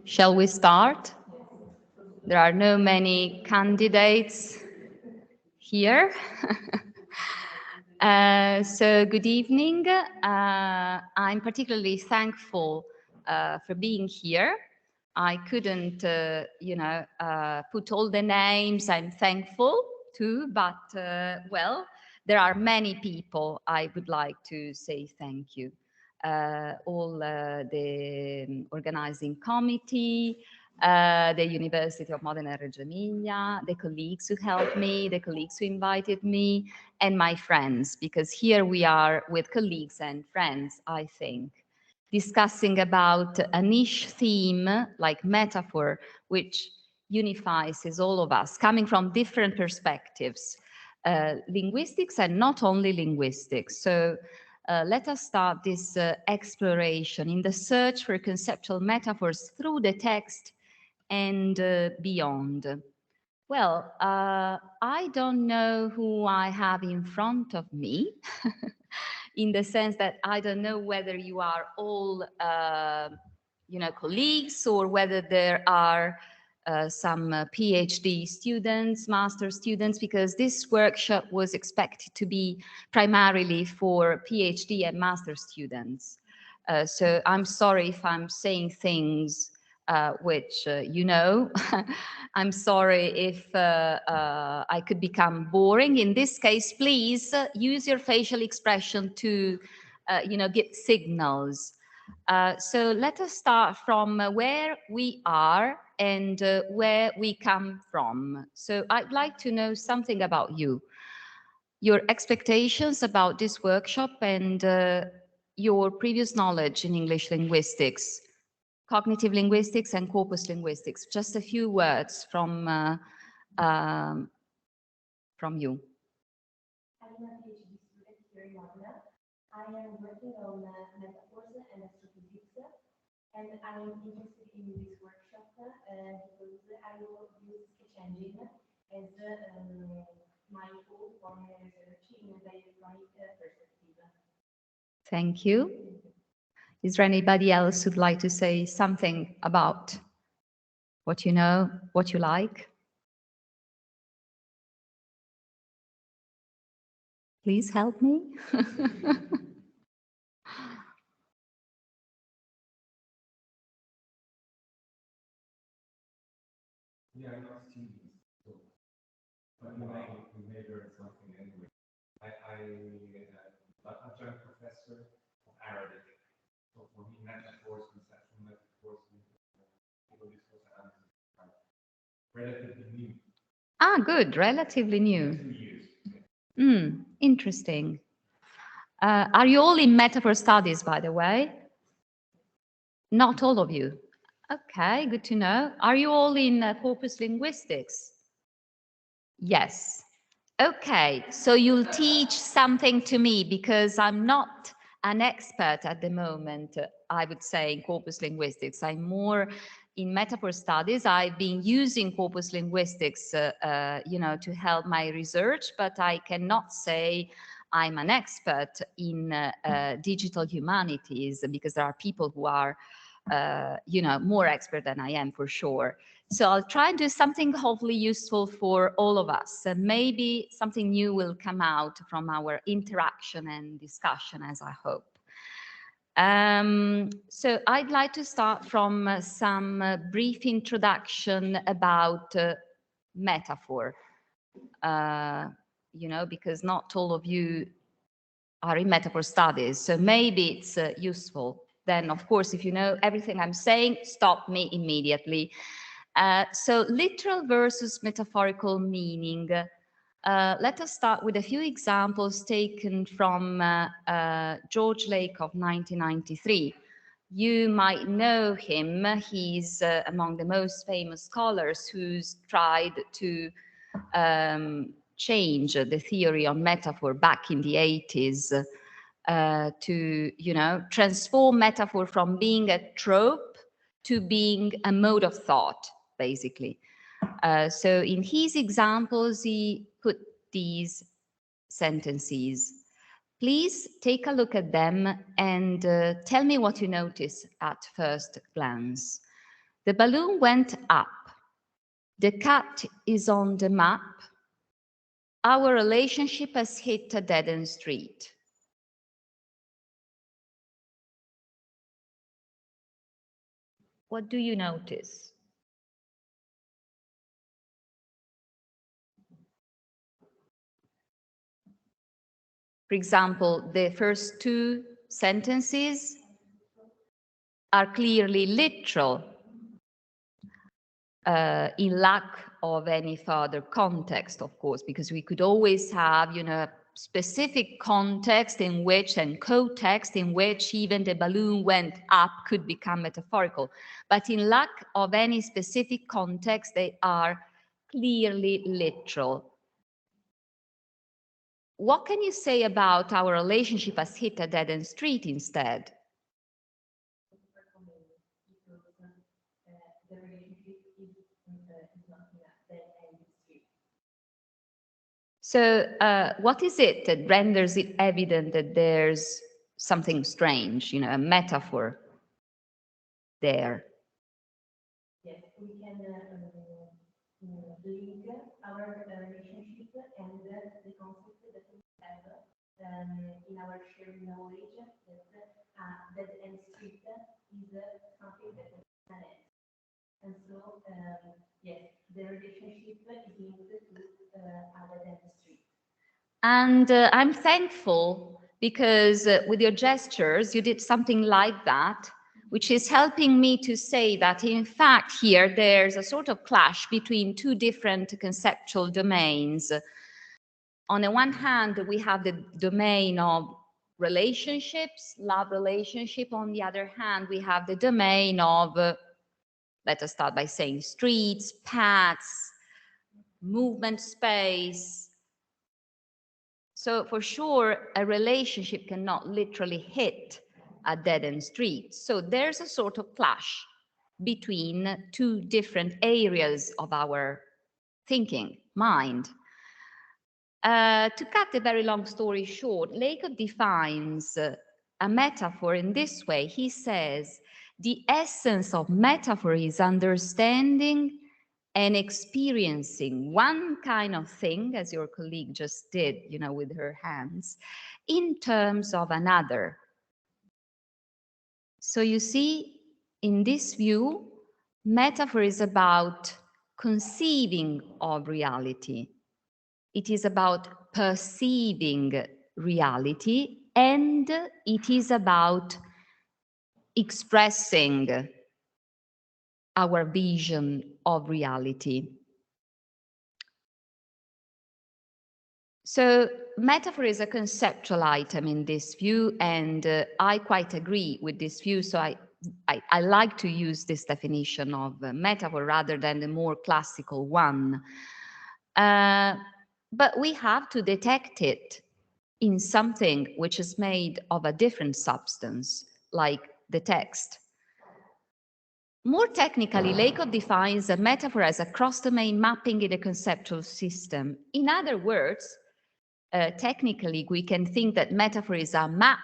Shall we start? There are no many candidates here. So good evening. I'm particularly thankful for being here. I couldn't, put all the names I'm thankful to, but well, there are many people I would like to say thank you. All the organizing committee, the University of Modena and Reggio Emilia, the colleagues who helped me, the colleagues who invited me, and my friends, because here we are with colleagues and friends, I think, discussing about a niche theme like metaphor, which unifies all of us, coming from different perspectives, linguistics and not only linguistics. So let us start this exploration in the search for conceptual metaphors through the text and beyond. Well, I don't know who I have in front of me, in the sense that I don't know whether you are all, colleagues, or whether there are some PhD students, master students, because this workshop was expected to be primarily for PhD and master students. So I'm sorry if I'm saying things which I'm sorry if I could become boring. In this case, please use your facial expression to, give signals. So let us start from where we are and where we come from. So I'd like to know something about you, your expectations about this workshop, and your previous knowledge in English linguistics, cognitive linguistics and corpus linguistics. Just a few words from you. I'm a PhD student here in Modena. I am working on metaphors and astrophysics, and I'm interested in this workshop because I will use sketch engine as my tool for my research in a diachronic perspective. Thank you. Is there anybody else who'd like to say something about what you know, what you like? Please help me. We are not students, so but we may learn something anyway. I'm adjunct professor of Arabic, so for me, metaphors, conceptual metaphors, people discourse analysis are relatively new. Ah, good, relatively new. 2 years. Interesting. Are you all in metaphor studies, by the way? Not all of you. Okay, good to know. Are you all in corpus linguistics? Yes. Okay, so you'll teach something to me, because I'm not an expert at the moment, I would say, in corpus linguistics. I'm more in metaphor studies. I've been using corpus linguistics, to help my research, but I cannot say I'm an expert in digital humanities, because there are people who are, more expert than I am, for sure. So I'll try and do something hopefully useful for all of us. And maybe something new will come out from our interaction and discussion, as I hope. So I'd like to start from some brief introduction about metaphor, because not all of you are in metaphor studies, so maybe it's useful. Then, of course, if you know everything I'm saying, stop me immediately. So literal versus metaphorical meaning. Let us start with a few examples taken from George Lake of 1993. You might know him. He's among the most famous scholars who's tried to change the theory on metaphor back in the 80s to, transform metaphor from being a trope to being a mode of thought, basically. So in his examples, he put these sentences. Please take a look at them and tell me what you notice at first glance. The balloon went up. The cat is on the map. Our relationship has hit a dead-end street. What do you notice? For example, the first two sentences are clearly literal, in lack of any further context, of course, because we could always have, specific context in which, and co-text in which even the balloon went up could become metaphorical. But in lack of any specific context, they are clearly literal. What can you say about our relationship has hit a dead-end street instead? So what is it that renders it evident that there's something strange, a metaphor there? Yes, we can link our relationship and the concept that we have in our shared knowledge that end street is something that is planet. And so, yes, the relationship is linked to our end street. And I'm thankful because with your gestures, you did something like that, which is helping me to say that, in fact, here there's a sort of clash between two different conceptual domains. On the one hand, we have the domain of relationships, love relationship. On the other hand, we have the domain of, let us start by saying streets, paths, movement space. So for sure, a relationship cannot literally hit a dead-end street. So there's a sort of clash between two different areas of our thinking, mind. To cut the very long story short, Lacan defines a metaphor in this way. He says, the essence of metaphor is understanding and experiencing one kind of thing, as your colleague just did, with her hands, in terms of another. So you see, in this view, metaphor is about conceiving of reality. It is about perceiving reality, and it is about expressing our vision of reality. So metaphor is a conceptual item in this view, and I quite agree with this view. So I like to use this definition of metaphor rather than the more classical one. But we have to detect it in something which is made of a different substance, like the text. More technically, Lacan defines a metaphor as a cross-domain mapping in a conceptual system. In other words, technically, we can think that metaphor is a map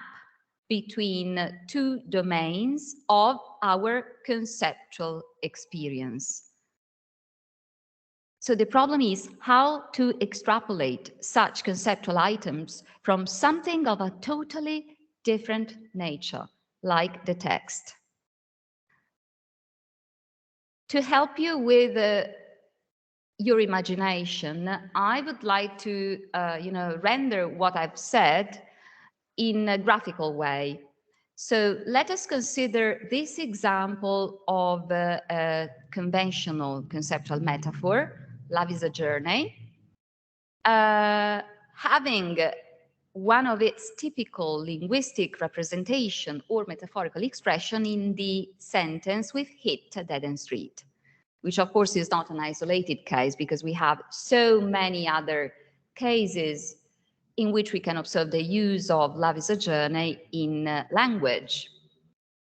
between two domains of our conceptual experience. So the problem is how to extrapolate such conceptual items from something of a totally different nature, like the text. To help you with your imagination, I would like to, render what I've said in a graphical way. So let us consider this example of a conventional conceptual metaphor. Love is a journey. Having one of its typical linguistic representation or metaphorical expression in the sentence, we've hit a dead-end street, which of course is not an isolated case because we have so many other cases in which we can observe the use of love is a journey in language.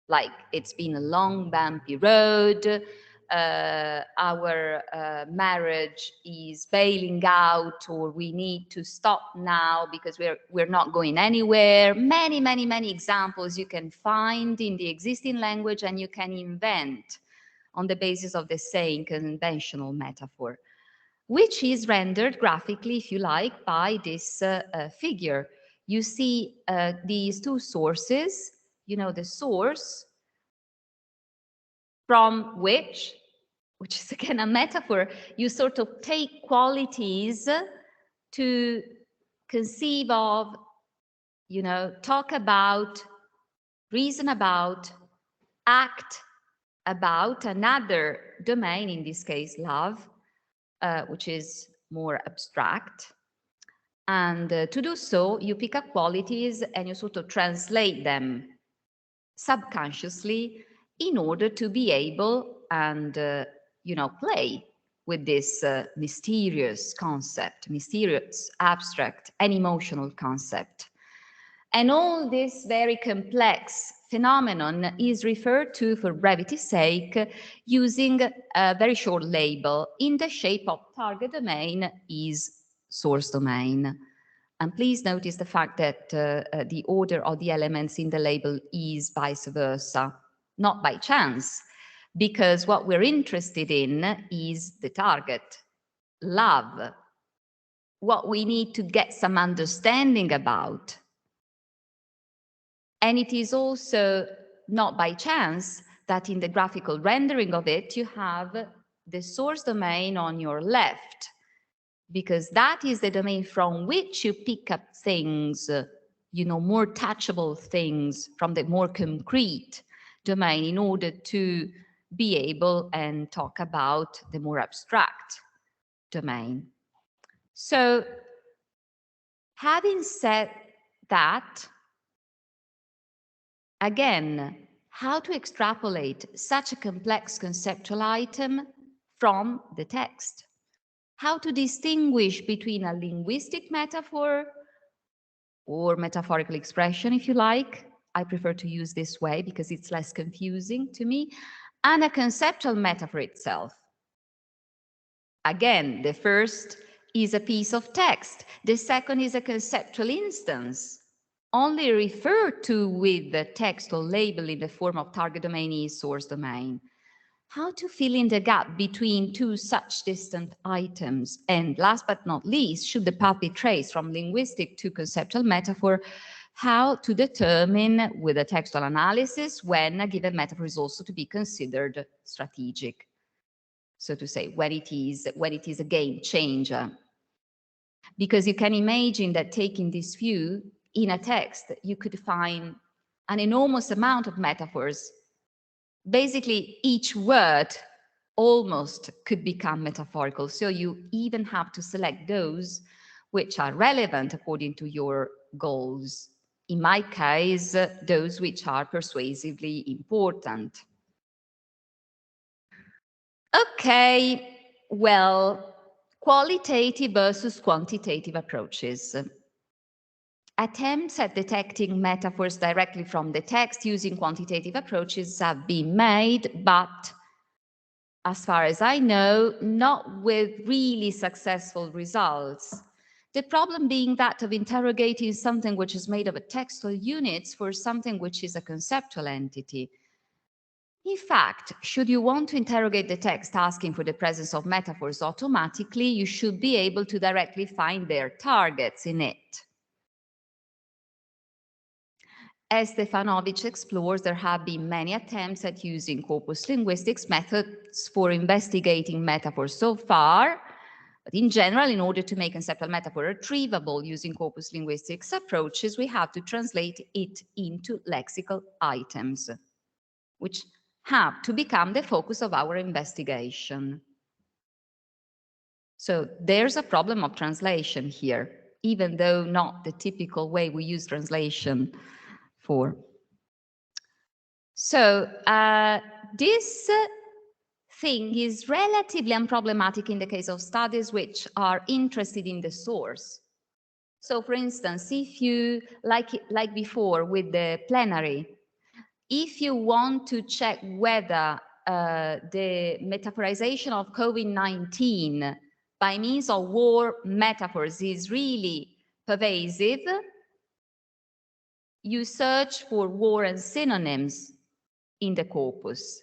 Like, it's been a long, bumpy road, our marriage is bailing out, or we need to stop now because we're not going anywhere. Many, many examples you can find in the existing language, and you can invent on the basis of the same conventional metaphor, which is rendered graphically, if you like, by this figure. You see these two sources, you know, the source from which is again a metaphor, you sort of take qualities to conceive of, you know, talk about, reason about, act about another domain, in this case, love, which is more abstract. And to do so, you pick up qualities and you sort of translate them subconsciously in order to be able and, you know, play with this mysterious concept, mysterious, abstract, and emotional concept. And all this very complex phenomenon is referred to, for brevity's sake, using a very short label in the shape of target domain is source domain. And please notice the fact that the order of the elements in the label is vice versa, not by chance, because what we're interested in is the target, love, what we need to get some understanding about. And it is also not by chance that in the graphical rendering of it, you have the source domain on your left, because that is the domain from which you pick up things, you know, more touchable things from the more concrete domain in order to be able and talk about the more abstract domain. So, having said that, again, how to extrapolate such a complex conceptual item from the text? How to distinguish between a linguistic metaphor or metaphorical expression, if you like. I prefer to use this way because it's less confusing to me, and a conceptual metaphor itself. Again, the first is a piece of text. The second is a conceptual instance, only referred to with the text or label in the form of target domain is source domain. How to fill in the gap between two such distant items? And last but not least, should the path be traced from linguistic to conceptual metaphor, how to determine with a textual analysis when a given metaphor is also to be considered strategic, so to say, when it is a game changer. Because you can imagine that taking this view in a text, you could find an enormous amount of metaphors. Basically, each word almost could become metaphorical. So you even have to select those which are relevant according to your goals. In my case, those which are persuasively important. Okay, well, qualitative versus quantitative approaches. Attempts at detecting metaphors directly from the text using quantitative approaches have been made, but as far as I know, not with really successful results. The problem being that of interrogating something which is made of textual units for something which is a conceptual entity. In fact, should you want to interrogate the text asking for the presence of metaphors automatically, you should be able to directly find their targets in it. As Stefanovic explores, there have been many attempts at using corpus linguistics methods for investigating metaphors so far, but in general, in order to make conceptual metaphor retrievable using corpus linguistics approaches, we have to translate it into lexical items, which have to become the focus of our investigation. So there's a problem of translation here, even though not the typical way we use translation for. So this thing is relatively unproblematic in the case of studies which are interested in the source. So for instance, if you, like before with the plenary, if you want to check whether the metaphorization of COVID-19 by means of war metaphors is really pervasive, you search for war and synonyms in the corpus.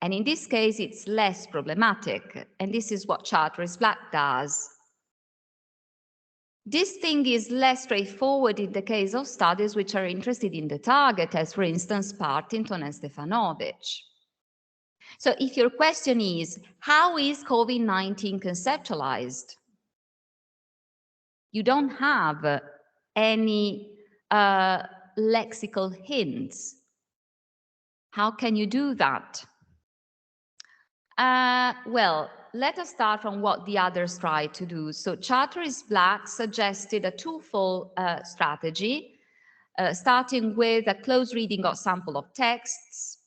And in this case, it's less problematic. And this is what Charteris Black does. This thing is less straightforward in the case of studies which are interested in the target, as for instance, Partington and Stefanovic. So if your question is, how is COVID-19 conceptualized? You don't have any lexical hints. How can you do that? Well, let us start from what the others tried to do. So Charteris Black suggested a twofold strategy, starting with a close reading of sample of texts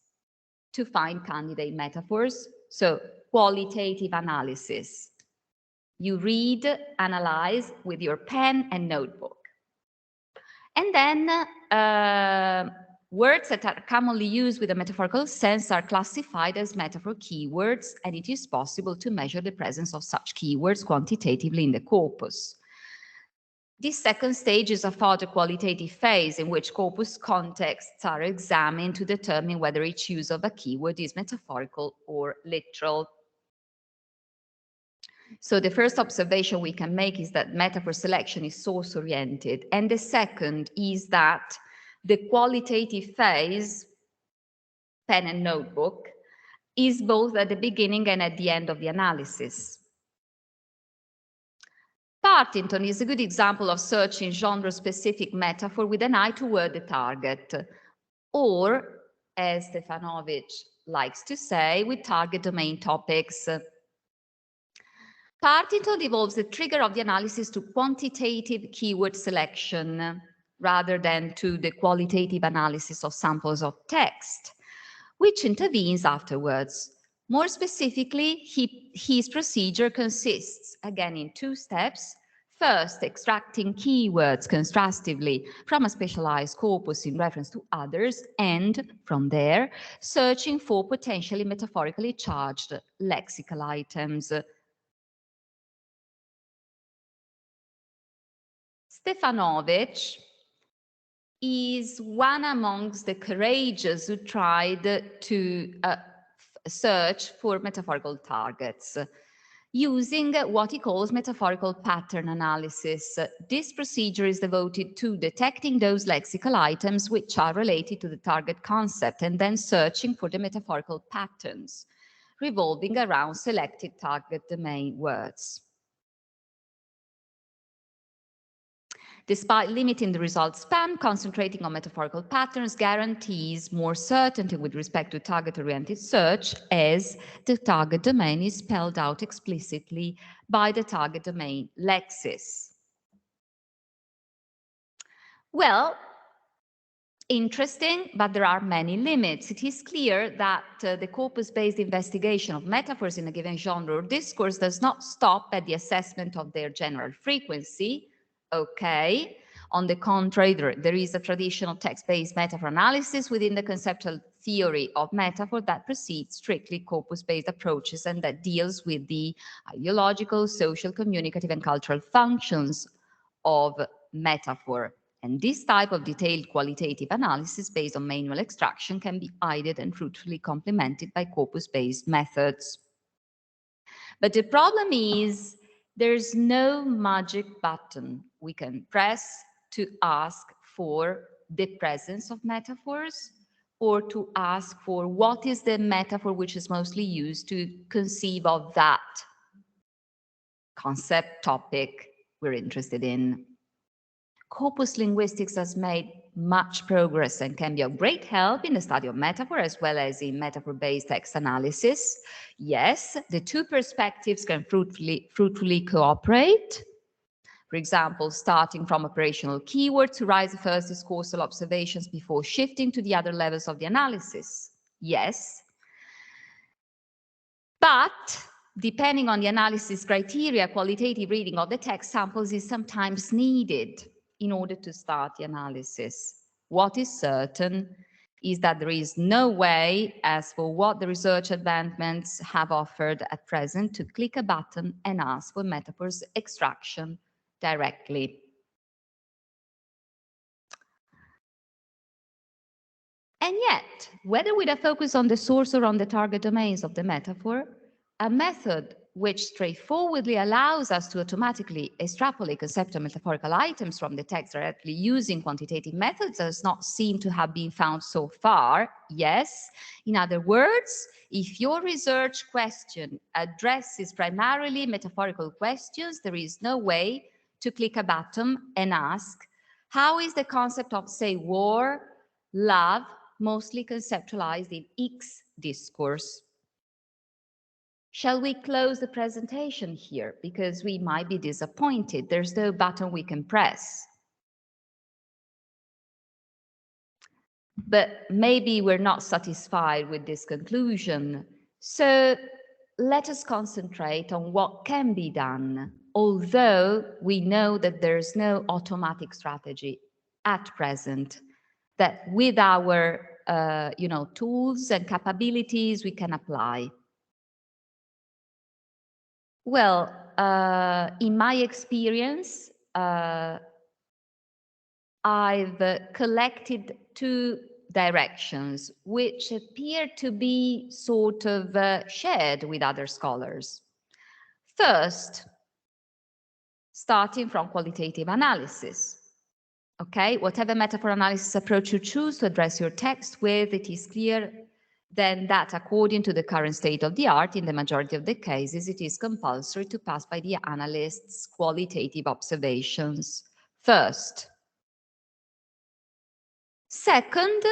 to find candidate metaphors, so qualitative analysis. You read, analyze with your pen and notebook. And then words that are commonly used with a metaphorical sense are classified as metaphor keywords, and it is possible to measure the presence of such keywords quantitatively in the corpus. This second stage is a further qualitative phase in which corpus contexts are examined to determine whether each use of a keyword is metaphorical or literal. So the first observation we can make is that metaphor selection is source-oriented, and the second is that the qualitative phase, pen and notebook, is both at the beginning and at the end of the analysis. Partington is a good example of searching genre-specific metaphor with an eye toward the target, or, as Stefanovic likes to say, with target domain topics. Partington devolves the trigger of the analysis to quantitative keyword selection rather than to the qualitative analysis of samples of text, which intervenes afterwards. More specifically, his procedure consists, again, in two steps. First, extracting keywords constructively from a specialized corpus in reference to others, and from there, searching for potentially metaphorically charged lexical items. Stefanovic is one amongst the courageous who tried to search for metaphorical targets using what he calls metaphorical pattern analysis. This procedure is devoted to detecting those lexical items which are related to the target concept and then searching for the metaphorical patterns revolving around selected target domain words. Despite limiting the result span, concentrating on metaphorical patterns guarantees more certainty with respect to target-oriented search, as the target domain is spelled out explicitly by the target domain lexis. Well, interesting, but there are many limits. It is clear that the corpus-based investigation of metaphors in a given genre or discourse does not stop at the assessment of their general frequency. Okay. On the contrary, there is a traditional text-based metaphor analysis within the conceptual theory of metaphor that precedes strictly corpus-based approaches and that deals with the ideological, social, communicative, and cultural functions of metaphor. And this type of detailed qualitative analysis based on manual extraction can be aided and fruitfully complemented by corpus-based methods. But the problem is, there's no magic button we can press to ask for the presence of metaphors or to ask for what is the metaphor which is mostly used to conceive of that concept, topic we're interested in. Corpus linguistics has made much progress and can be of great help in the study of metaphor as well as in metaphor-based text analysis. Yes, the two perspectives can fruitfully cooperate. For example, starting from operational keywords to raise the first discursive observations before shifting to the other levels of the analysis. Yes. But depending on the analysis criteria, qualitative reading of the text samples is sometimes needed in order to start the analysis. What is certain is that there is no way, as for what the research advancements have offered at present, to click a button and ask for metaphors extraction directly. And yet, whether with a focus on the source or on the target domains of the metaphor, a method which straightforwardly allows us to automatically extrapolate conceptual metaphorical items from the text directly using quantitative methods does not seem to have been found so far. Yes, in other words, if your research question addresses primarily metaphorical questions, there is no way to click a button and ask, how is the concept of, say, war, love, mostly conceptualized in X discourse? Shall we close the presentation here? Because we might be disappointed. There's no button we can press. But maybe we're not satisfied with this conclusion. So let us concentrate on what can be done, although we know that there's no automatic strategy at present, that with our tools and capabilities we can apply. Well, in my experience, I've collected two directions which appear to be sort of shared with other scholars. First, starting from qualitative analysis. Okay, whatever metaphor analysis approach you choose to address your text with, it is clear then that according to the current state of the art, in the majority of the cases, it is compulsory to pass by the analyst's qualitative observations first. Second,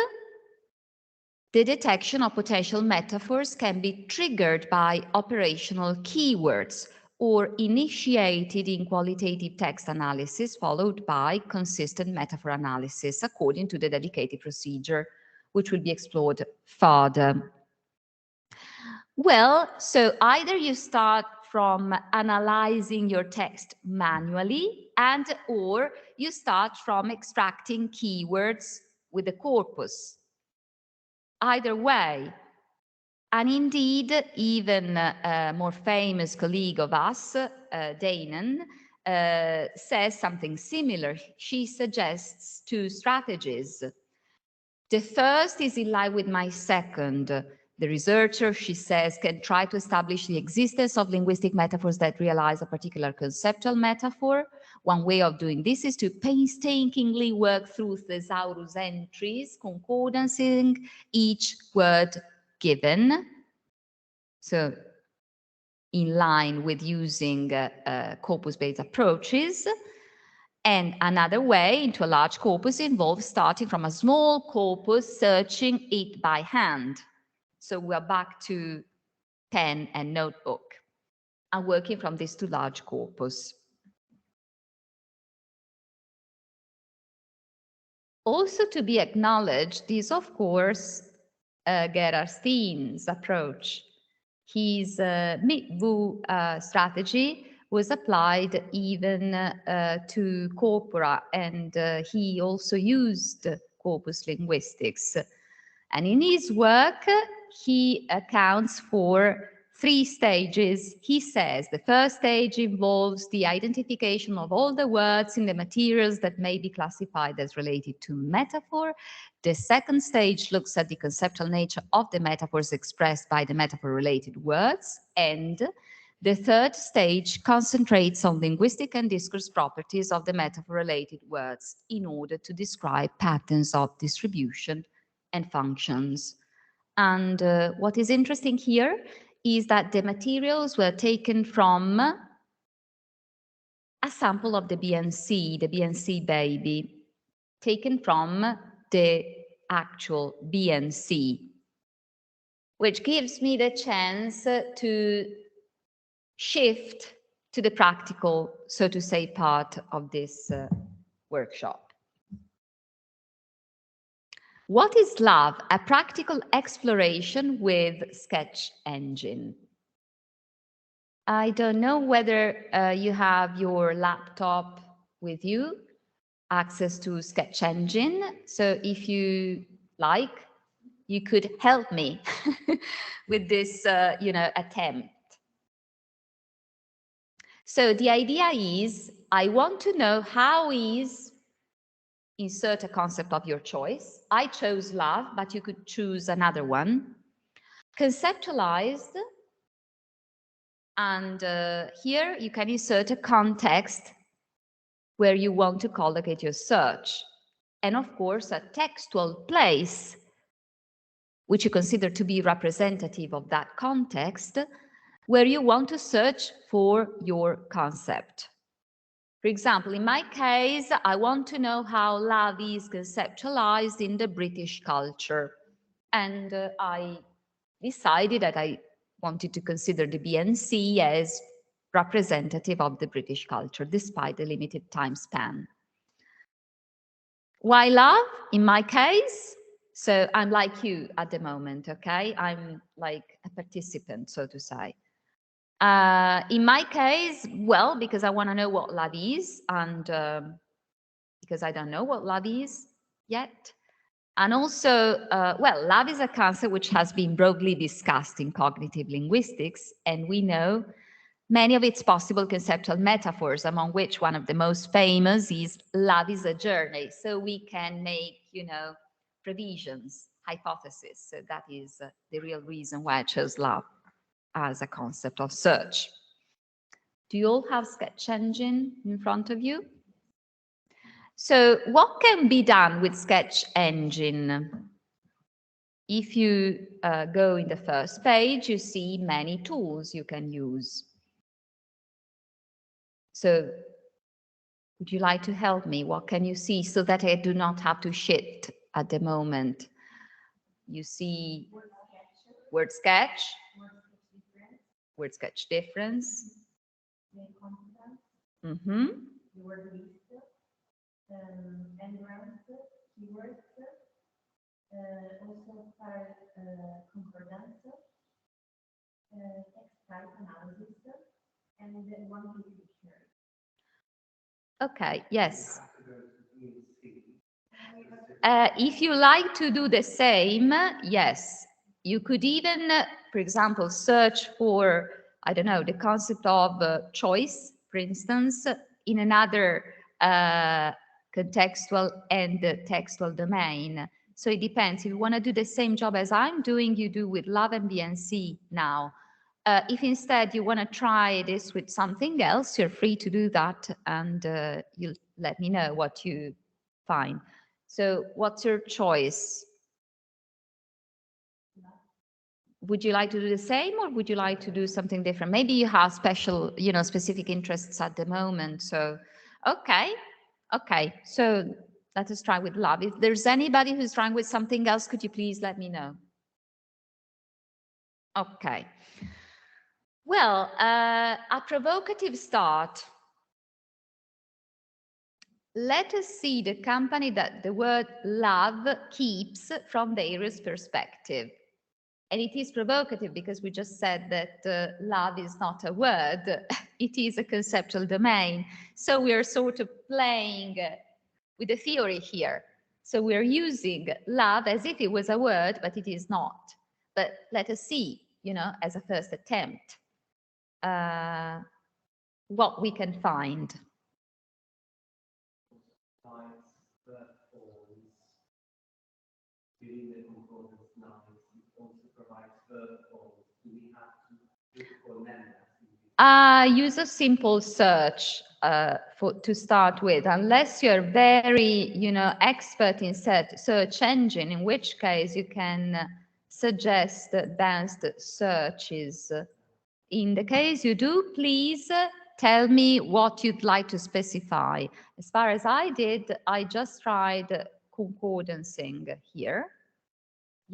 the detection of potential metaphors can be triggered by operational keywords or initiated in qualitative text analysis, followed by consistent metaphor analysis according to the dedicated procedure, which will be explored further. Well, so either you start from analyzing your text manually or you start from extracting keywords with the corpus. Either way, and indeed, even a more famous colleague of us, Danon, says something similar. She suggests two strategies. The first is in line with my second. The researcher, she says, can try to establish the existence of linguistic metaphors that realize a particular conceptual metaphor. One way of doing this is to painstakingly work through thesaurus entries, concordancing each word given. So in line with using corpus-based approaches. And another way into a large corpus involves starting from a small corpus, searching it by hand. So we're back to pen and notebook and working from this to large corpus. Also to be acknowledged is, of course, Gerhard Steen's approach. His MITVU strategy was applied even to corpora, and he also used corpus linguistics. And in his work, he accounts for 3 stages. He says the first stage involves the identification of all the words in the materials that may be classified as related to metaphor. The second stage looks at the conceptual nature of the metaphors expressed by the metaphor-related words. And the third stage concentrates on linguistic and discourse properties of the metaphor-related words in order to describe patterns of distribution and functions. And what is interesting here is that the materials were taken from a sample of the BNC baby, taken from the actual BNC, which gives me the chance to shift to the practical, so to say, part of this workshop. What is love? A practical exploration with Sketch Engine. I don't know whether you have your laptop with you, access to Sketch Engine. So if you like, you could help me with this, attempt. So the idea is, I want to know how is insert a concept of your choice. I chose love, but you could choose another one. Conceptualized, and here you can insert a context where you want to collocate your search. And of course, a textual place, which you consider to be representative of that context, where you want to search for your concept. For example, in my case, I want to know how love is conceptualized in the British culture. And I decided that I wanted to consider the BNC as representative of the British culture, despite the limited time span. Why love? In my case, so I'm like you at the moment, okay? I'm like a participant, so to say. In my case, well, because I want to know what love is, and because I don't know what love is yet. And also, well, love is a concept which has been broadly discussed in cognitive linguistics, and we know many of its possible conceptual metaphors, among which one of the most famous is love is a journey. So we can make, provisions, hypotheses. So that is the real reason why I chose love as a concept of search. Do you all have Sketch Engine in front of you? So what can be done with Sketch Engine? If you go in the first page, you see many tools you can use. So would you like to help me? What can you see so that I do not have to shift at the moment? You see word sketch, word sketch difference. Mm-hmm. Word list, engrams, keywords, also concordance, text type analysis, and one key dictionary. Okay, yes. If you like to do the same, yes. You could even, for example, search for, I don't know, the concept of choice, for instance, in another contextual and textual domain. So it depends. If you want to do the same job as I'm doing, you do with love and BNC now. If instead you want to try this with something else, you're free to do that, and you'll let me know what you find. So what's your choice? Would you like to do the same, or would you like to do something different? Maybe you have special, specific interests at the moment. So, okay. So let us try with love. If there's anybody who's trying with something else, could you please let me know? Okay. Well, a provocative start. Let us see the company that the word love keeps from the hero's perspective. And it is provocative because we just said that love is not a word, it is a conceptual domain. So we are sort of playing with the theory here. So we're using love as if it was a word, but it is not. But let us see, as a first attempt, what we can find. Use a simple search to start with, unless you're very, expert in search engine, in which case you can suggest advanced searches. In the case you do, please tell me what you'd like to specify. As far as I did, I just tried concordancing here.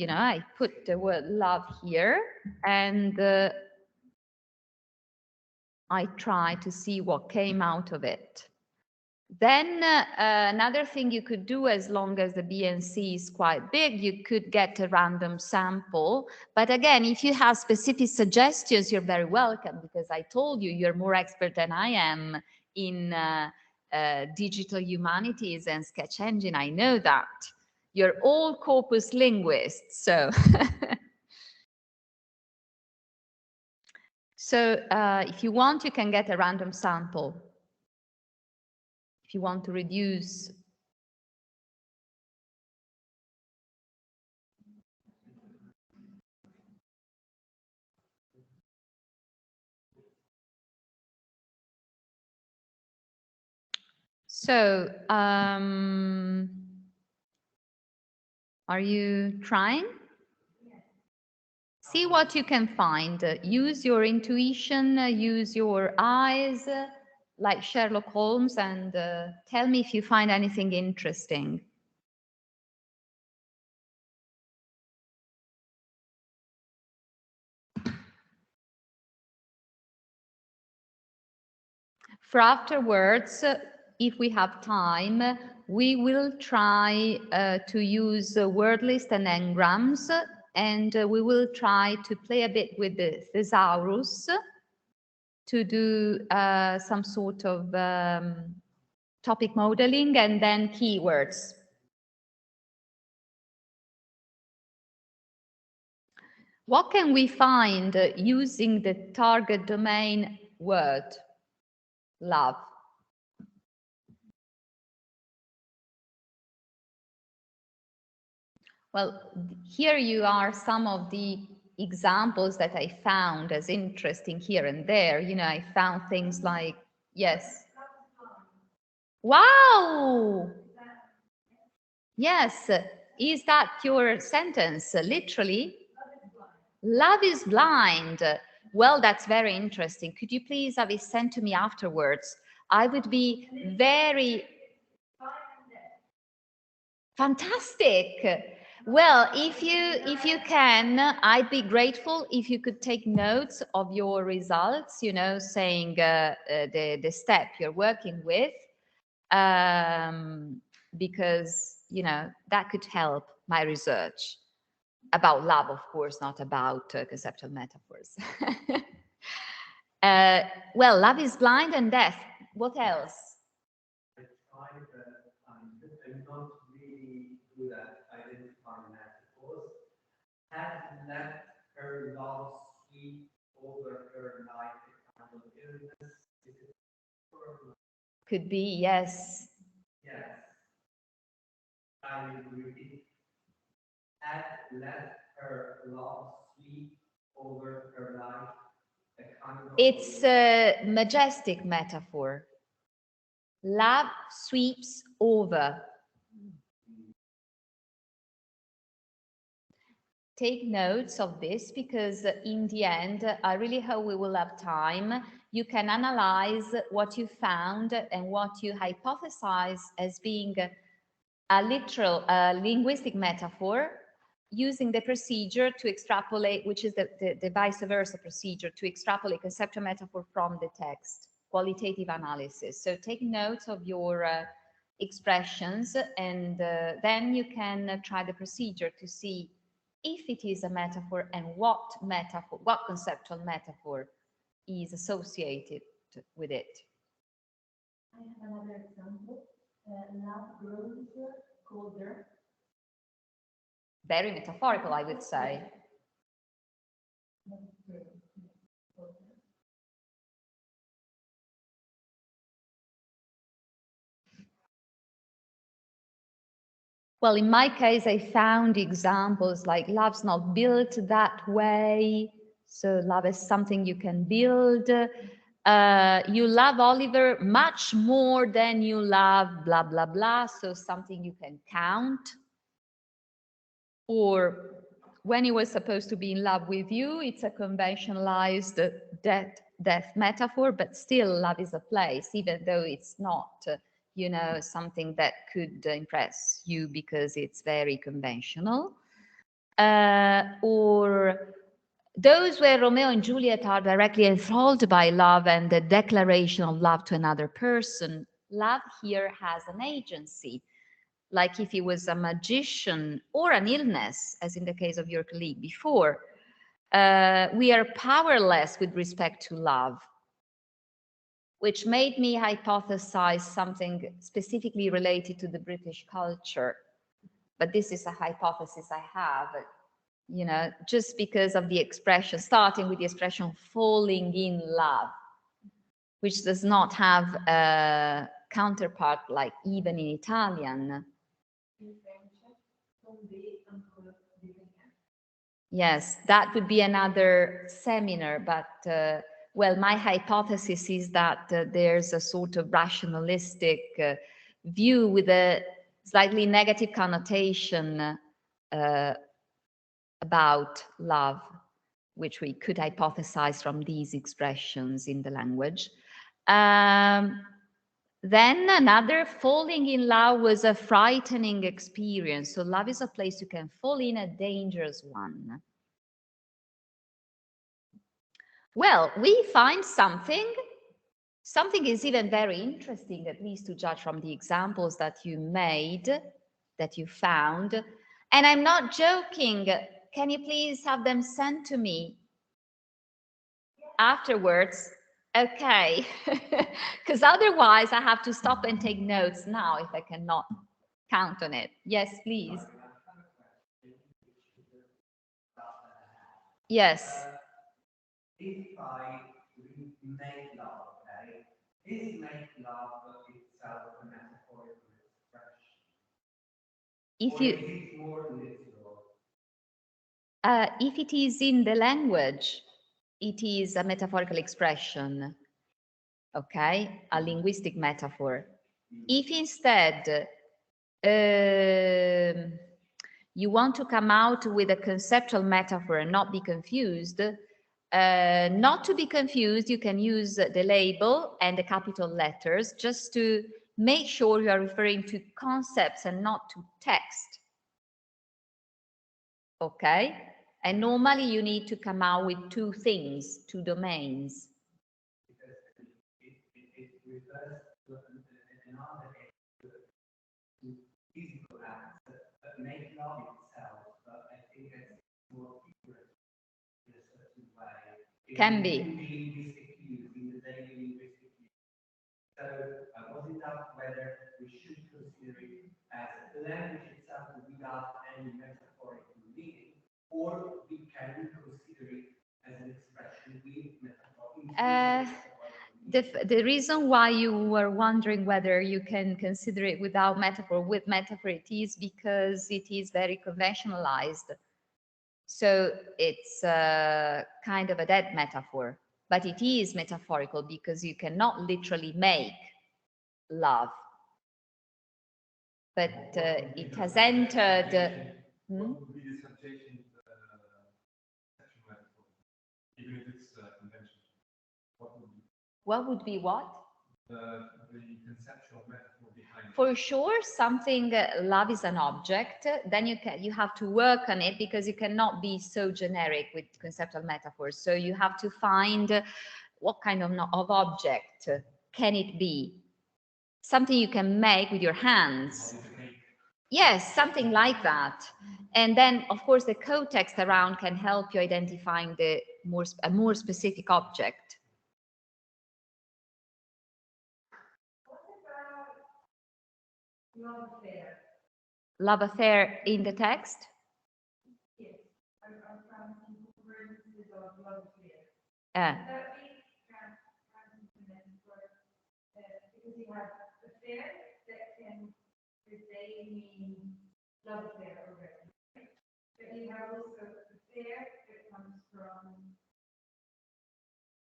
I put the word love here, and I try to see what came out of it. Then another thing you could do, as long as the BNC is quite big, you could get a random sample. But again, if you have specific suggestions, you're very welcome, because I told you you're more expert than I am in digital humanities and Sketch Engine. I know that. You're all corpus linguists, so. So if you want, you can get a random sample. If you want to reduce So, are you trying? See what you can find. Use your intuition, use your eyes, like Sherlock Holmes, and tell me if you find anything interesting. For afterwards, if we have time, we will try to use word list and engrams, and we will try to play a bit with the thesaurus to do some sort of topic modeling and then keywords. What can we find using the target domain word, love? Well, here you are some of the examples that I found as interesting here and there. You know, I found things like, yes. Wow! Yes, is that your sentence, literally? Love is blind. Well, that's very interesting. Could you please have it sent to me afterwards? I would be very fantastic. Well, if you can, I'd be grateful if you could take notes of your results, you know, saying the step you're working with, because, you know, that could help my research about love, of course, not about conceptual metaphors. Well, love is blind and deaf. What else? I tried that I'm not really good at identifying metaphors. Had let her love sweep over her like a kind of illness. Could be, yes. Yes. I repeat. Had let her love sweep over her life. It's a majestic metaphor. Love sweeps over. Take notes of this, because in the end, I really hope we will have time. You can analyze what you found and what you hypothesize as being a literal, linguistic metaphor, using the procedure to extrapolate, which is the vice versa procedure, to extrapolate conceptual metaphor from the text, qualitative analysis. So take notes of your expressions, and then you can try the procedure to see if it is a metaphor and what conceptual metaphor is associated with it. I have another example. Love grows colder. Very metaphorical, I would say. Well, in my case, I found examples like love's not built that way. So love is something you can build. You love Oliver much more than you love blah, blah, blah. So something you can count. Or when he was supposed to be in love with you, it's a conventionalized death metaphor, but still love is a place, even though it's not, you know, something that could impress you because it's very conventional. Or those where Romeo and Juliet are directly enthralled by love and the declaration of love to another person. Love here has an agency, like if he was a magician or an illness, as in the case of your colleague before. We are powerless with respect to love, which made me hypothesize something specifically related to the British culture. But this is a hypothesis I have, you know, just because of the expression, starting with the expression falling in love, which does not have a counterpart like even in Italian. Yes, that would be another seminar, but well, my hypothesis is that there's a sort of rationalistic view with a slightly negative connotation about love, which we could hypothesize from these expressions in the language. Then another, falling in love was a frightening experience. So love is a place you can fall in, a dangerous one. Well, we find something is even very interesting, at least to judge from the examples that you made, that you found. And I'm not joking. Can you please have them sent to me afterwards? Okay, because otherwise I have to stop and take notes now if I cannot count on it. Yes, please. Yes. If I make love, okay, is make love itself a metaphorical expression? If or you, is it more literal? if it is in the language, it is a metaphorical expression, okay, a linguistic metaphor. If instead you want to come out with a conceptual metaphor and not be confused, not to be confused, you can use the label and the capital letters just to make sure you are referring to concepts and not to text. Okay? And normally you need to come out with two things, two domains. Because it refers to another to physical acts that make love itself, but I think it's more figurative in a certain way. Can be. In the linguistic use, in the daily linguistic use. So was it that whether we should consider it as language itself without any metaphorical meaning, or we can consider it as an expression with metaphorical The reason why you were wondering whether you can consider it without metaphor, with metaphor, it is because it is very conventionalized. So it's kind of a dead metaphor, but it is metaphorical because you cannot literally make love. But it has entered. What would be the citation section metaphor? Even if it's conventional. What would be what? The conceptual metaphor behind it. For sure, something, love is an object, then you have to work on it because you cannot be so generic with conceptual metaphors. So you have to find what kind of object can it be? Something you can make with your hands. Yes, something like that. And then, of course, the context around can help you identifying a more specific object. Love affair. Love affair in the text? Yes, I'm trying to words of love affair. Yeah. That means because you have affair that can say mean love affair already. But you have also affair that comes from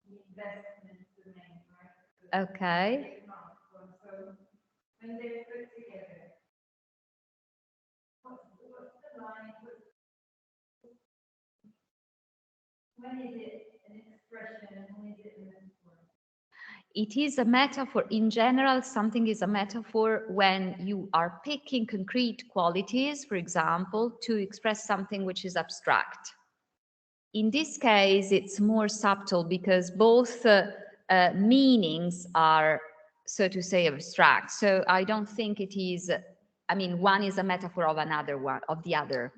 the investment domain, right? Okay. So when they're put together, what's the line? When is it an expression and when is it a metaphor? It is a metaphor. In general, something is a metaphor when you are picking concrete qualities, for example, to express something which is abstract. In this case, it's more subtle because both meanings are, so to say, abstract. So I don't think it is, I mean, one is a metaphor of another one, of the other.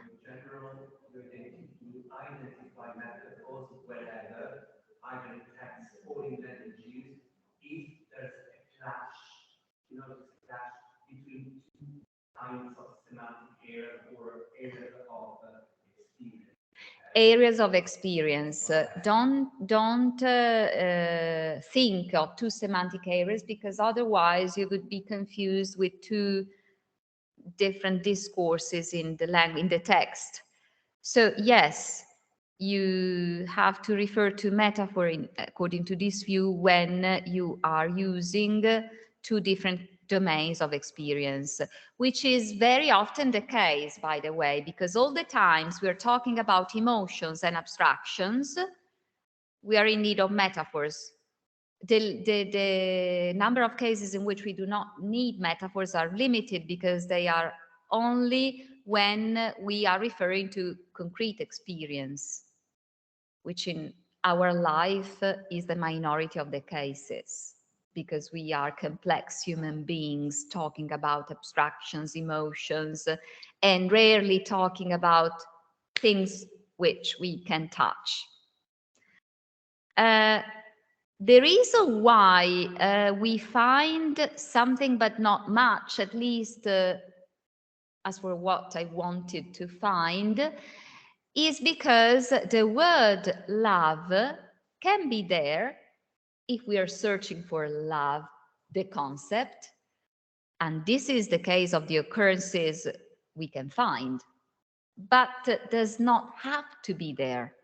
In general, you identify metaphors wherever, either in text or in language use, if there's a clash, there's a clash between two kinds of semantic areas or areas of experience. Areas of experience. Don't think of two semantic areas because otherwise you would be confused with two different discourses in the language, in the text. So yes, you have to refer to metaphor according to this view when you are using two different domains of experience, which is very often the case, by the way, because all the times we're talking about emotions and abstractions, we are in need of metaphors. The number of cases in which we do not need metaphors are limited because they are only when we are referring to concrete experience, which in our life is the minority of the cases, because we are complex human beings talking about abstractions, emotions, and rarely talking about things which we can touch. The reason why we find something but not much, at least as for what I wanted to find, is because the word love can be there if we are searching for love, the concept, and this is the case of the occurrences we can find, but does not have to be there.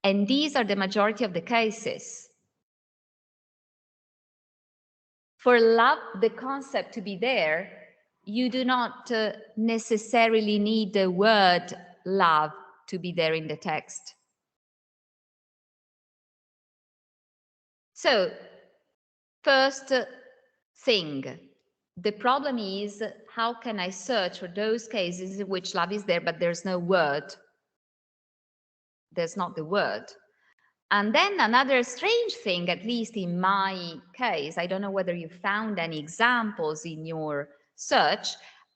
And these are the majority of the cases. For love, the concept, to be there, you do not necessarily need the word love to be there in the text. So, first thing, the problem is, how can I search for those cases in which love is there, but there's no word? There's not the word. And then another strange thing, at least in my case, I don't know whether you found any examples in your search,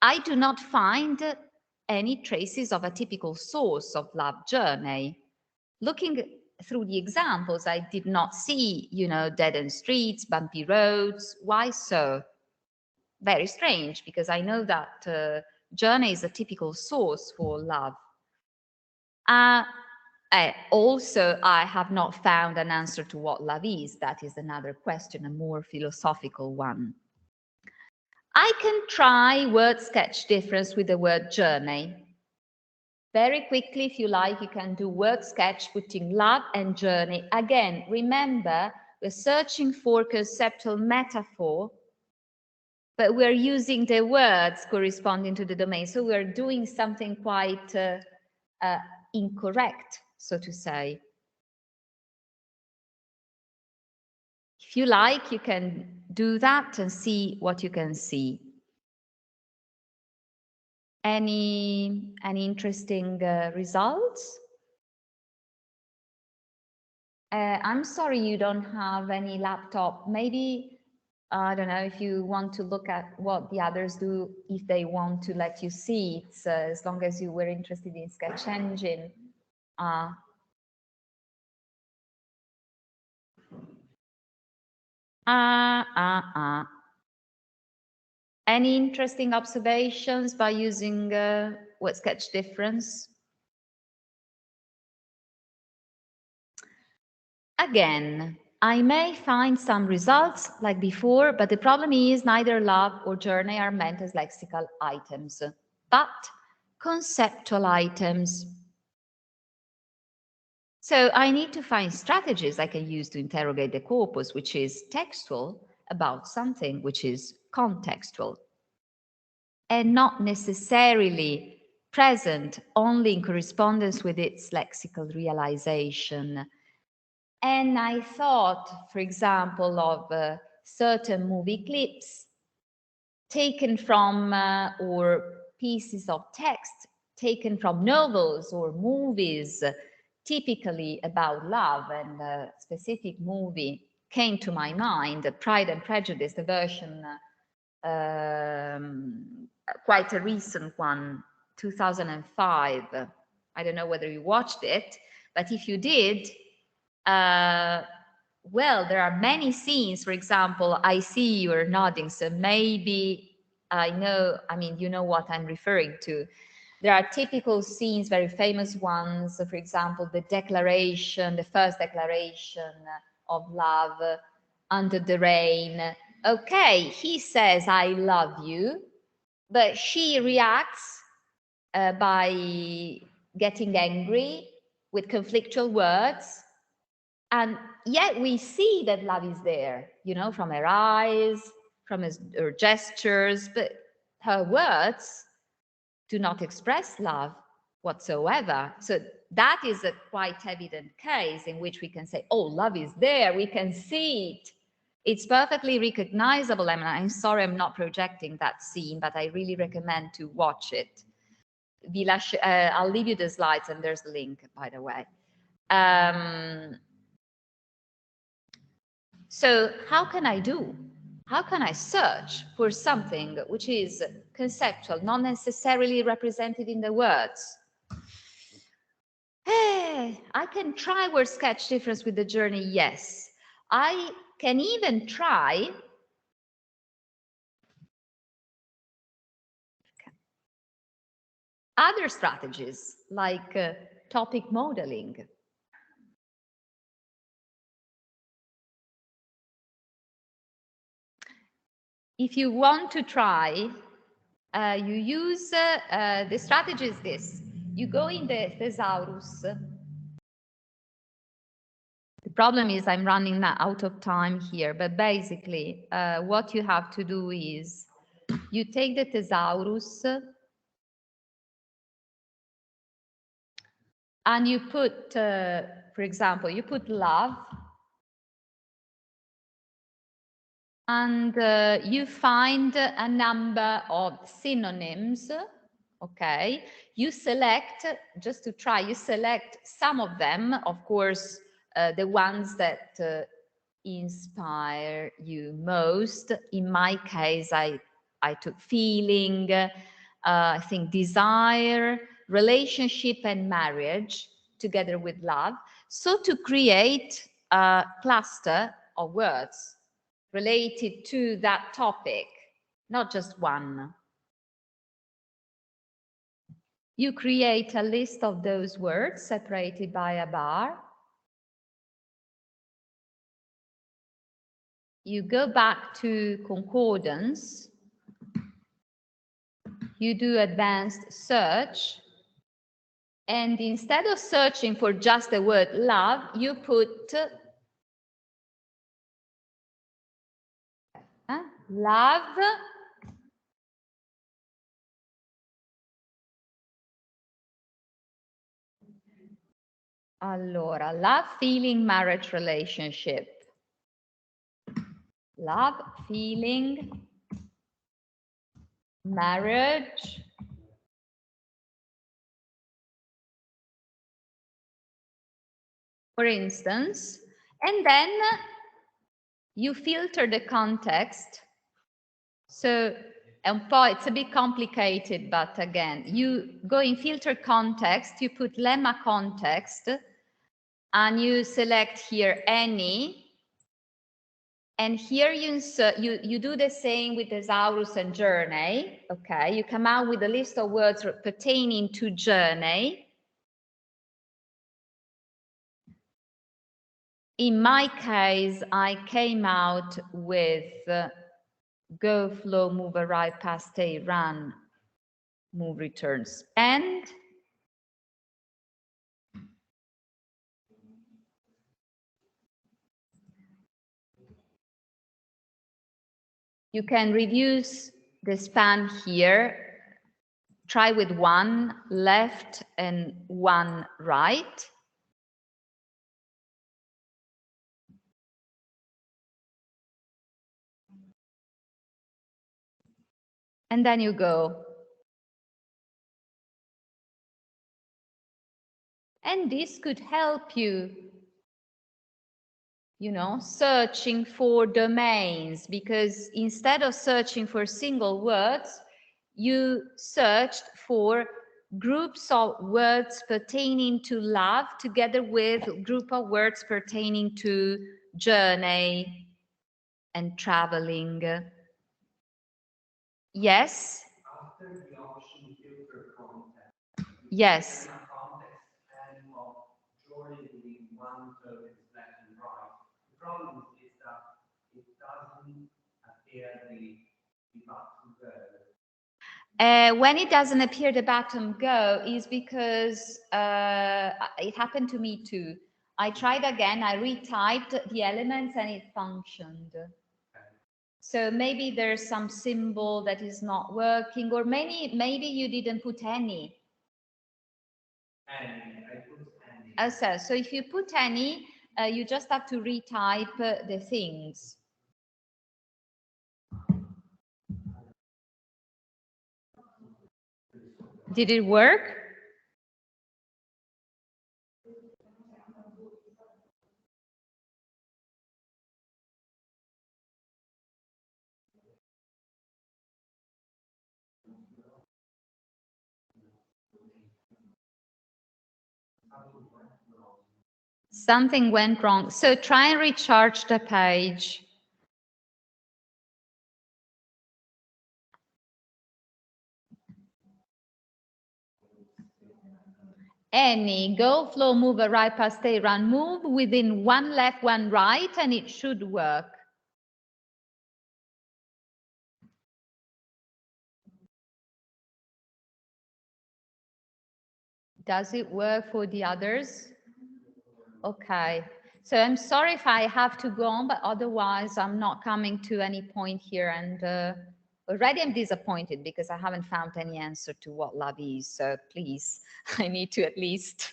I do not find any traces of a typical source of love journey. Looking through the examples, I did not see, dead-end streets, bumpy roads. Why so? Very strange, because I know that journey is a typical source for love. Also, I have not found an answer to what love is. That is another question, a more philosophical one. I can try word sketch difference with the word journey. Very quickly, if you like, you can do word sketch putting love and journey. Again, remember, we're searching for conceptual metaphor, but we're using the words corresponding to the domain. So we're doing something quite incorrect, so to say. If you like, you can do that and see what you can see. Any interesting results? I'm sorry you don't have any laptop. Maybe, I don't know, if you want to look at what the others do, if they want to let you see, it's as long as you were interested in Sketch Engine. Any interesting observations by using word sketch difference? Again, I may find some results like before, but the problem is neither love or journey are meant as lexical items, but conceptual items. So I need to find strategies I can use to interrogate the corpus, which is textual, about something which is contextual, and not necessarily present only in correspondence with its lexical realization. And I thought, for example, of certain movie clips taken from, or pieces of text taken from novels or movies, typically about love, and a specific movie came to my mind, Pride and Prejudice, the version, quite a recent one, 2005. I don't know whether you watched it, but if you did, well, there are many scenes. For example, I see you're nodding, so maybe I know, you know what I'm referring to. There are typical scenes, very famous ones. For example, the declaration, the first declaration of love under the rain. Okay, he says, I love you, but she reacts by getting angry with conflictual words. And yet we see that love is there, you know, from her eyes, from her gestures, but her words do not express love whatsoever. So that is a quite evident case in which we can say, oh, love is there, we can see it. It's perfectly recognizable. I mean, I'm sorry I'm not projecting that scene, but I really recommend to watch it. I'll leave you the slides, and there's the link, by the way. So how can I do? How can I search for something which is conceptual, not necessarily represented in the words? Hey, I can try word sketch difference with the journey, yes. I can even try other strategies like topic modeling. If you want to try, you use the strategy is this. You go in the thesaurus. The problem is I'm running out of time here, but basically what you have to do is you take the thesaurus and you put, for example, you put love, and you find a number of synonyms, okay? You select, just to try, you select some of them, of course, the ones that inspire you most. In my case, I took feeling, I think desire, relationship, and marriage together with love. So to create a cluster of words related to that topic, not just one. You create a list of those words separated by a bar. You go back to concordance. You do advanced search. And instead of searching for just the word love, you put love allora, love, feeling, marriage, relationship. Love, feeling, marriage, for instance, and then you filter the context. So it's a bit complicated, but again, you go in filter context, you put lemma context, and you select here any. And here you insert, you do the same with thesaurus and journey. Okay, you come out with a list of words pertaining to journey. In my case, I came out with go, flow, move, arrive, pass, stay, run, move, return, spend. You can reduce the span here. Try with one left and one right. And then you go. And this could help you, you know, searching for domains, because instead of searching for single words, you searched for groups of words pertaining to love together with a group of words pertaining to journey and traveling. Yes? After the option filter context. Yes. Context and of joining one token left and right. The problem is that it doesn't appear the button verb. When it doesn't appear the button go is because it happened to me too. I tried again, I retyped the elements and it functioned. So maybe there's some symbol that is not working, or maybe you didn't put any. I put any. So if you put any, you just have to retype the things. Did it work? Something went wrong. So try and recharge the page. Any go, flow, move, arrive, pass, stay, run, move within one left, one right, and it should work. Does it work for the others? Okay. So I'm sorry if I have to go on, but otherwise I'm not coming to any point here. And already I'm disappointed because I haven't found any answer to what love is. So please, I need to at least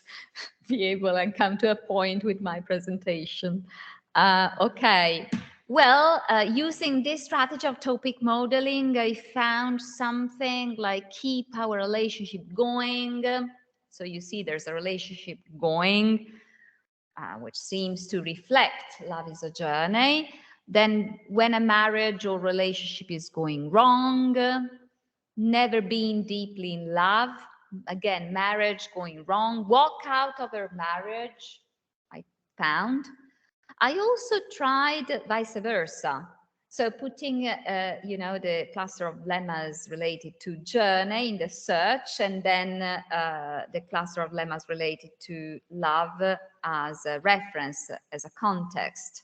be able and come to a point with my presentation. Okay. Well, using this strategy of topic modeling, I found something like keep our relationship going. So you see there's a relationship going, which seems to reflect love is a journey. Then when a marriage or relationship is going wrong, never being deeply in love, again, marriage going wrong, walk out of a marriage, I found. I also tried vice versa. So putting, the cluster of lemmas related to journey in the search, and then the cluster of lemmas related to love as a reference, as a context.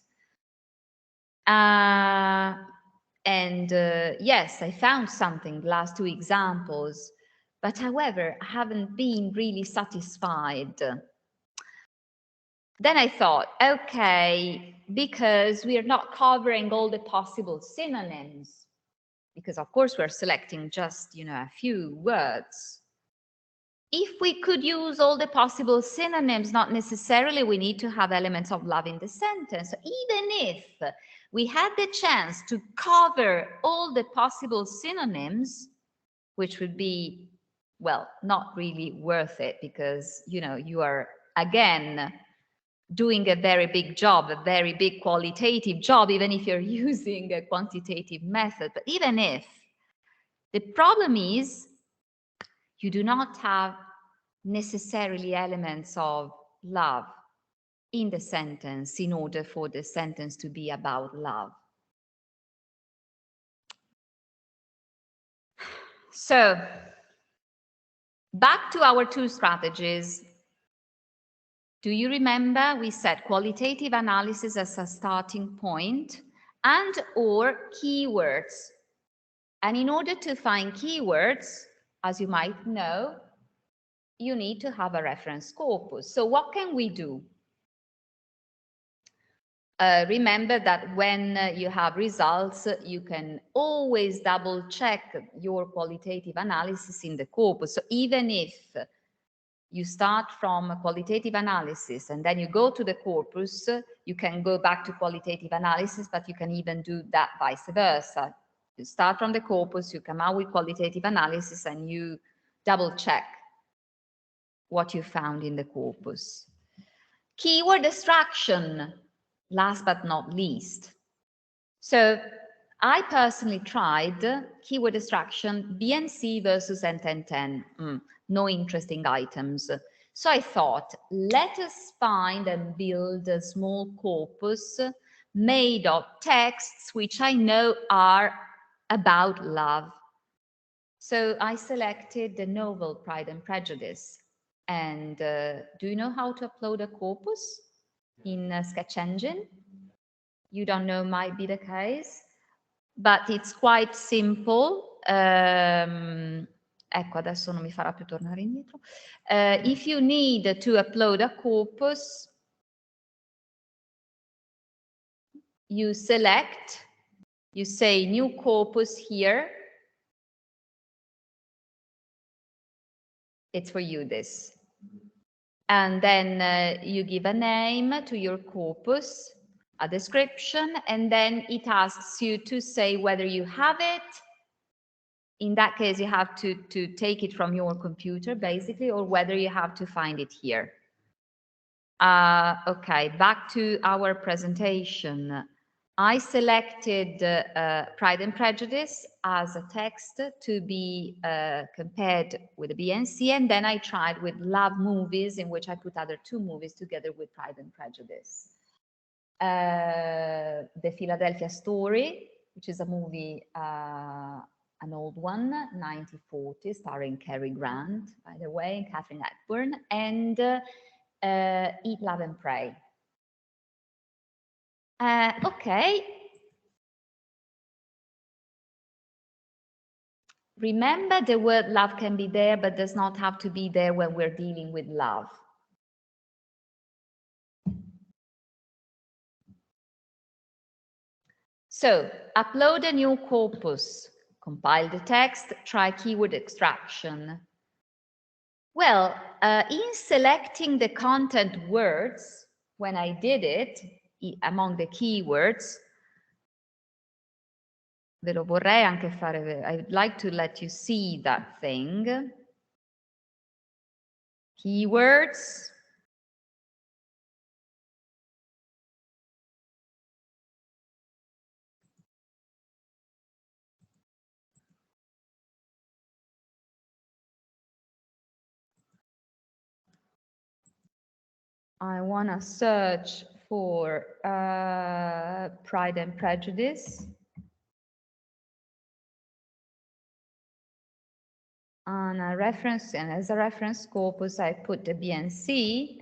Yes, I found something, last two examples, but however, I haven't been really satisfied. Then I thought, okay, because we are not covering all the possible synonyms, because of course we're selecting just, a few words. If we could use all the possible synonyms, not necessarily we need to have elements of love in the sentence. So even if we had the chance to cover all the possible synonyms, which would be, well, not really worth it because, you are, again, doing a very big job, a very big qualitative job, even if you're using a quantitative method. But even if, the problem is you do not have necessarily elements of love in the sentence in order for the sentence to be about love. So, back to our two strategies. Do you remember we said qualitative analysis as a starting point and or keywords? And in order to find keywords, as you might know, you need to have a reference corpus. So what can we do? Remember that when you have results, you can always double check your qualitative analysis in the corpus. So even if you start from a qualitative analysis and then you go to the corpus, you can go back to qualitative analysis, but you can even do that vice versa. You start from the corpus, you come out with qualitative analysis, and you double check what you found in the corpus. Keyword extraction, last but not least. So I personally tried keyword extraction, BNC versus N1010. No interesting items. So I thought, let us find and build a small corpus made of texts which I know are about love. So I selected the novel Pride and Prejudice. And do you know how to upload a corpus in Sketch Engine? You don't know, might be the case, but it's quite simple. Ecco, adesso non mi farà più tornare indietro. If you need to upload a corpus, you select, you say new corpus here. It's for you, this. And then you give a name to your corpus, a description, and then it asks you to say whether you have it. In that case, you have to take it from your computer, basically, or whether you have to find it here. Okay, back to our presentation. I selected Pride and Prejudice as a text to be compared with the BNC, and then I tried with Love Movies, in which I put other two movies together with Pride and Prejudice. The Philadelphia Story, which is a movie, an old one, 1940, starring Cary Grant, by the way, and Katharine Hepburn, and Eat, Love and Pray. Okay. Remember, the word love can be there, but does not have to be there when we're dealing with love. So, upload a new corpus, compile the text, try keyword extraction. Well, in selecting the content words, when I did it, among the keywords, ve lo vorrei anche fare, I'd like to let you see that thing. Keywords. I want to search for Pride and Prejudice. And a reference, and as a reference corpus, I put the BNC.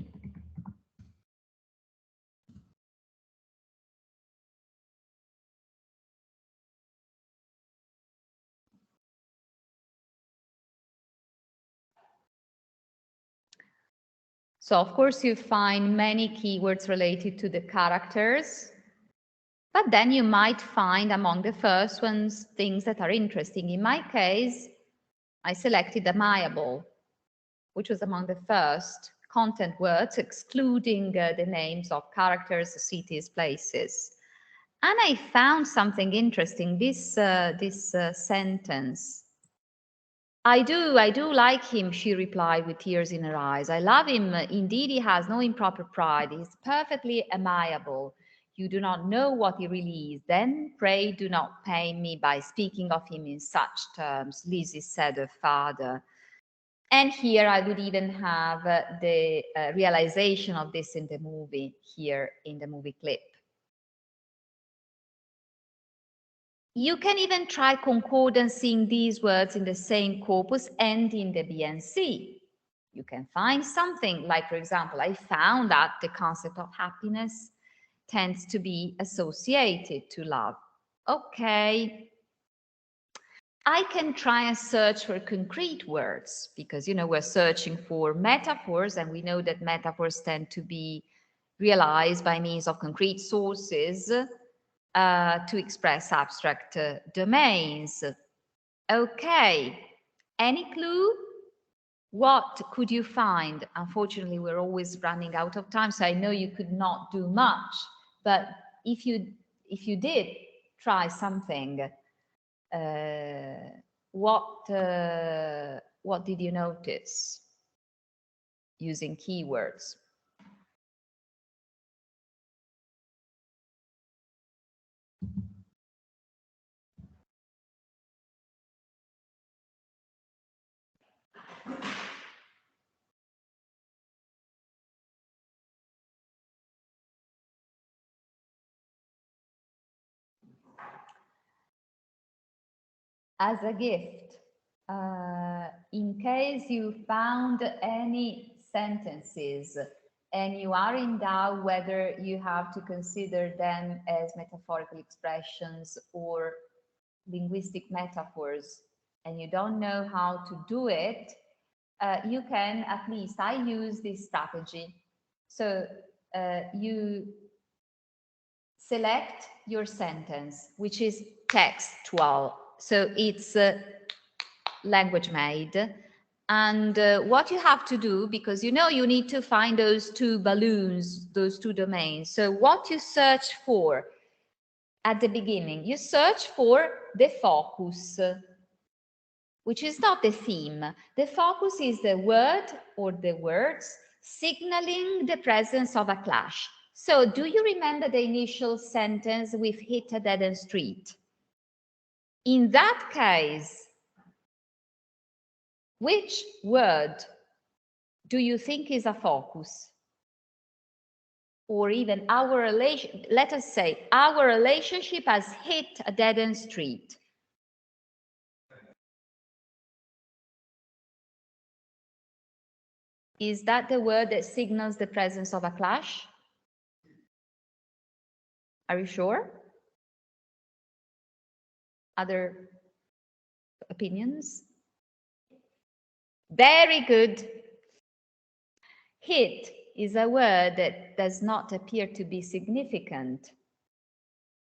So of course you find many keywords related to the characters, but then you might find among the first ones things that are interesting. In my case, I selected amiable, which was among the first content words, excluding the names of characters, cities, places. And I found something interesting, this sentence. I do like him, she replied with tears in her eyes. I love him. Indeed, he has no improper pride. He's perfectly amiable. You do not know what he really is. Then pray do not pain me by speaking of him in such terms, Lizzie said her father. And here I would even have the realization of this in the movie, here in the movie clip. You can even try concordancing these words in the same corpus and in the BNC. You can find something like, for example, I found that the concept of happiness tends to be associated to love. Okay. I can try and search for concrete words because, you know, we're searching for metaphors, and we know that metaphors tend to be realized by means of concrete sources to express abstract domains. Okay, any clue? What could you find? Unfortunately, we're always running out of time, so I know you could not do much, but if you did try something, what did you notice using keywords? As a gift, in case you found any sentences and you are in doubt whether you have to consider them as metaphorical expressions or linguistic metaphors, and you don't know how to do it, you can, at least I use this strategy. So you select your sentence, which is textual. So it's language made. And what you have to do, because you know you need to find those two balloons, those two domains. So what you search for at the beginning, you search for the focus, which is not the theme. The focus is the word or the words signaling the presence of a clash. So do you remember the initial sentence, "We've hit a dead-end street"? In that case, which word do you think is a focus? Or even our relation, let us say our relationship has hit a dead-end street. Is that the word that signals the presence of a clash? Are you sure? Other opinions? Very good. Hit is a word that does not appear to be significant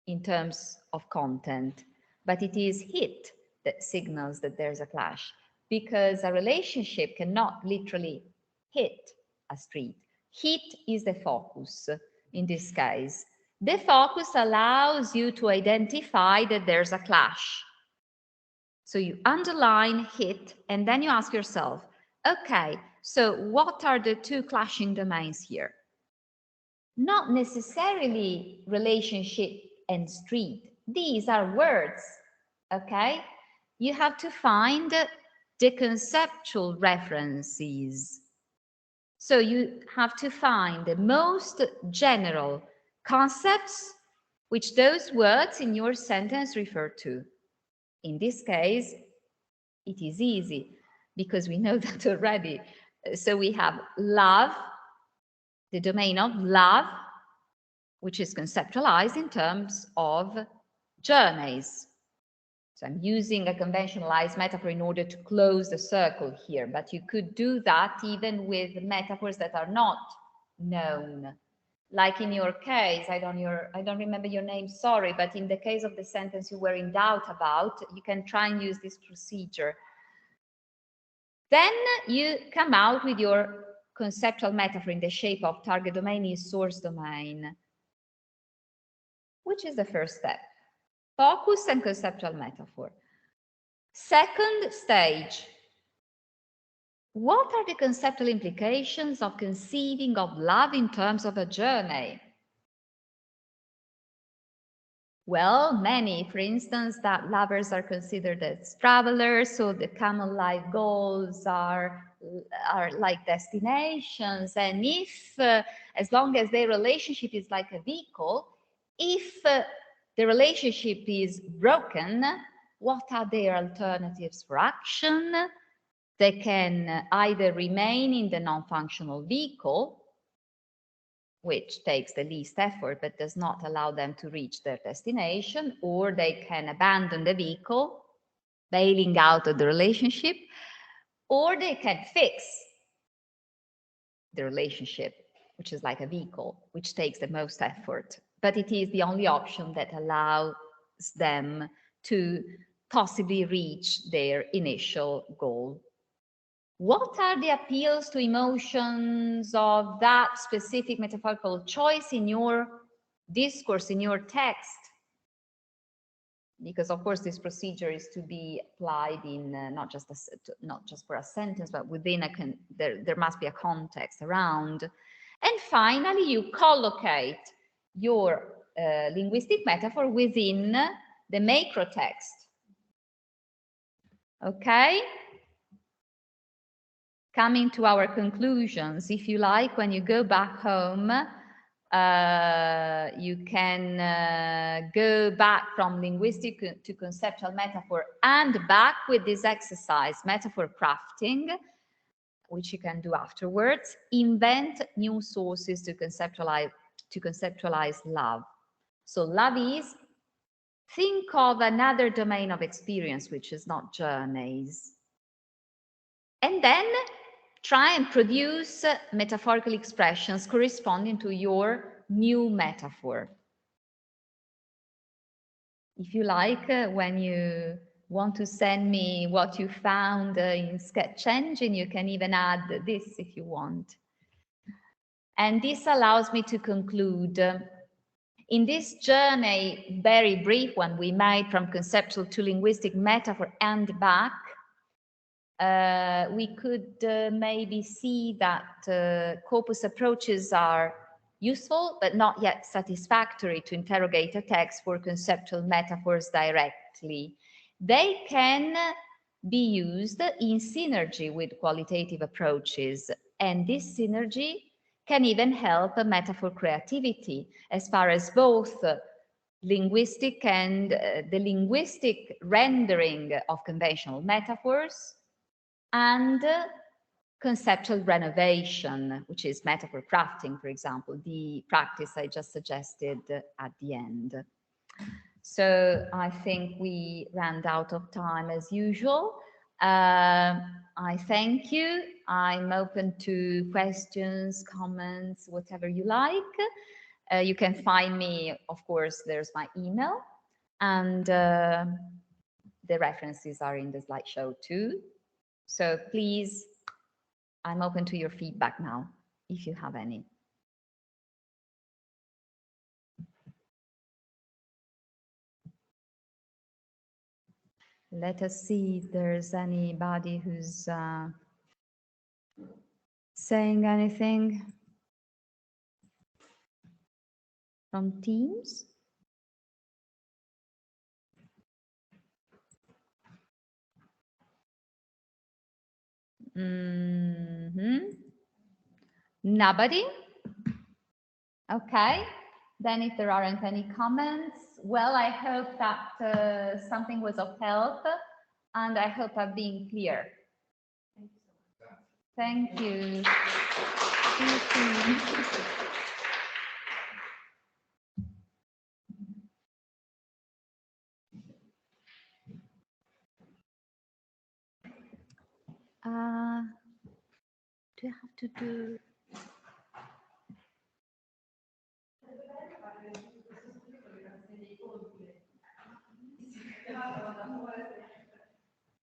in terms of content, but it is hit that signals that there's a clash, because a relationship cannot literally hit a street. Hit is the focus in this case. The focus allows you to identify that there's a clash. So you underline hit, and then you ask yourself, okay, so what are the two clashing domains here? Not necessarily relationship and street. These are words, okay? You have to find the conceptual references. So you have to find the most general concepts which those words in your sentence refer to. In this case, it is easy because we know that already. So we have love, the domain of love, which is conceptualized in terms of journeys. So I'm using a conventionalized metaphor in order to close the circle here, but you could do that even with metaphors that are not known. Like in your case, I don't remember your name, sorry, but in the case of the sentence you were in doubt about, you can try and use this procedure. Then you come out with your conceptual metaphor in the shape of target domain is source domain, which is the first step. Focus and conceptual metaphor. Second stage. What are the conceptual implications of conceiving of love in terms of a journey? Well, many, for instance, that lovers are considered as travelers, so the common life goals are like destinations. And if, as long as their relationship is like a vehicle, if the relationship is broken, what are their alternatives for action? They can either remain in the non-functional vehicle, which takes the least effort but does not allow them to reach their destination, or they can abandon the vehicle, bailing out of the relationship, or they can fix the relationship, which is like a vehicle, which takes the most effort. But it is the only option that allows them to possibly reach their initial goal. What are the appeals to emotions of that specific metaphorical choice in your discourse, in your text? Because of course this procedure is to be applied in not just for a sentence, but within there must be a context around. And finally, you collocate your linguistic metaphor within the macro text. Okay? Coming to our conclusions, if you like, when you go back home, you can go back from linguistic to conceptual metaphor and back with this exercise, metaphor crafting, which you can do afterwards. Invent new sources to conceptualize love. So love is think of another domain of experience, which is not journeys. And then try and produce metaphorical expressions corresponding to your new metaphor. If you like, when you want to send me what you found in Sketch Engine, you can even add this if you want. And this allows me to conclude. In this journey, very brief one we made from conceptual to linguistic metaphor and back, we could maybe see that corpus approaches are useful, but not yet satisfactory to interrogate a text for conceptual metaphors directly. They can be used in synergy with qualitative approaches, and this synergy can even help a metaphor creativity as far as both linguistic and the linguistic rendering of conventional metaphors and conceptual renovation, which is metaphor crafting, for example, the practice I just suggested at the end. So I think we ran out of time as usual. I thank you. I'm open to questions, comments, whatever you like. You can find me, of course, there's my email, and the references are in the slideshow too. So please, I'm open to your feedback now, if you have any. Let us see if there's anybody who's saying anything from Teams. Nobody? Okay. Then if there aren't any comments, well, I hope that something was of help, and I hope I've been clear. Thank you. Do you have to do?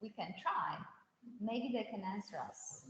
We can try. Maybe they can answer us.